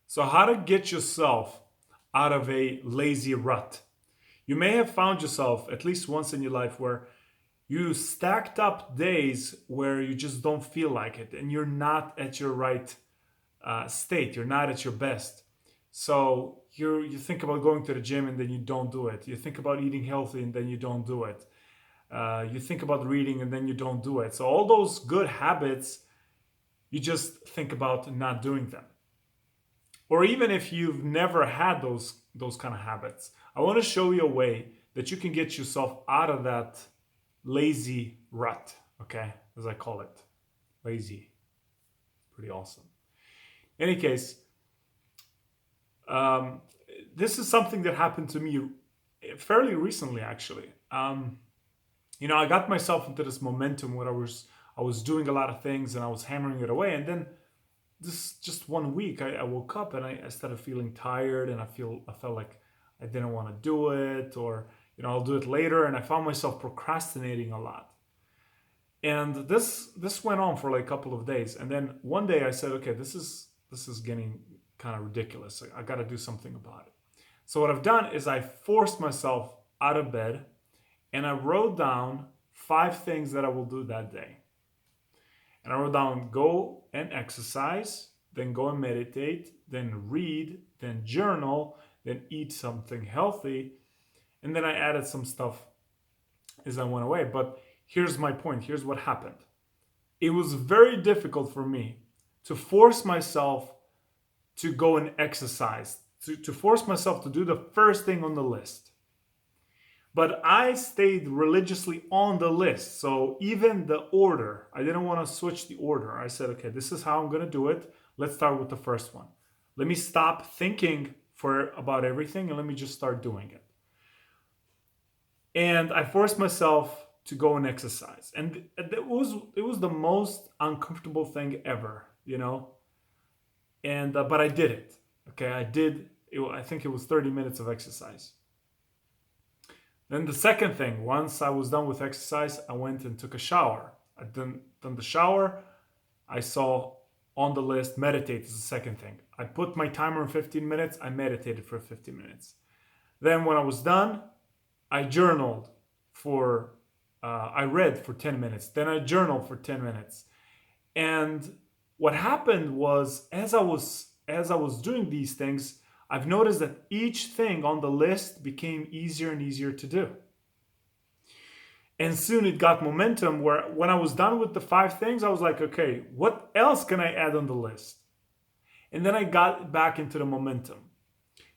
So, how to get yourself out of a lazy rut? You may have found yourself at least once in your life where you stacked up days where you just don't feel like it and you're not at your right state. You're not at your best. So you think about going to the gym and then you don't do it. You think about eating healthy and then you don't do it. You think about reading and then you don't do it. So all those good habits, you just think about not doing them. Or even if you've never had those kind of habits, I want to show you a way that you can get yourself out of that lazy rut, okay? As I call it. Lazy. Pretty awesome. In any case, this is something that happened to me fairly recently, actually. I got myself into this momentum where I was doing a lot of things and I was hammering it away, and then this just one week I woke up and I started feeling tired, and I felt like I didn't want to do it, or I'll do it later, and I found myself procrastinating a lot. And this went on for like a couple of days, and then one day I said, okay, this is getting kind of ridiculous. I got to do something about it. So what I've done is I forced myself out of bed and I wrote down 5 things that I will do that day. And I wrote down go and exercise, then go and meditate, then read, then journal, then eat something healthy. And then I added some stuff as I went away. But here's my point. Here's what happened. It was very difficult for me to force myself to go and exercise, to force myself to do the first thing on the list. But I stayed religiously on the list. So even the order, I didn't want to switch the order. I said, okay, this is how I'm going to do it. Let's start with the first one. Let me stop thinking about everything and let me just start doing it. And I forced myself to go and exercise. And it was the most uncomfortable thing ever, And but I did it. Okay, I did. I think it was 30 minutes of exercise. Then the second thing, once I was done with exercise, I went and took a shower. I done the shower. I saw on the list meditate is the second thing. I put my timer in 15 minutes. I meditated for 15 minutes. Then when I was done, I journaled I read for 10 minutes. Then I journaled for 10 minutes. And what happened was as I was doing these things, I've noticed that each thing on the list became easier and easier to do. And soon it got momentum where when I was done with the 5 things, I was like, okay, what else can I add on the list? And then I got back into the momentum.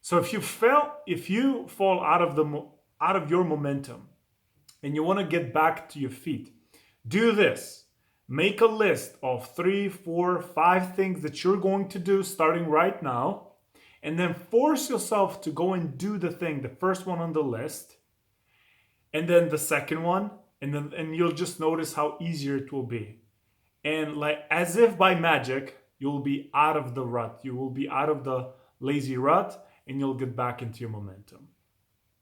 So if you fall out of your momentum and you want to get back to your feet, do this. Make a list of 3, 4, 5 things that you're going to do starting right now. And then force yourself to go and do the first one on the list, and then the second one, and you'll just notice how easier it will be. And like as if by magic, you'll be out of the rut. You will be out of the lazy rut, and you'll get back into your momentum.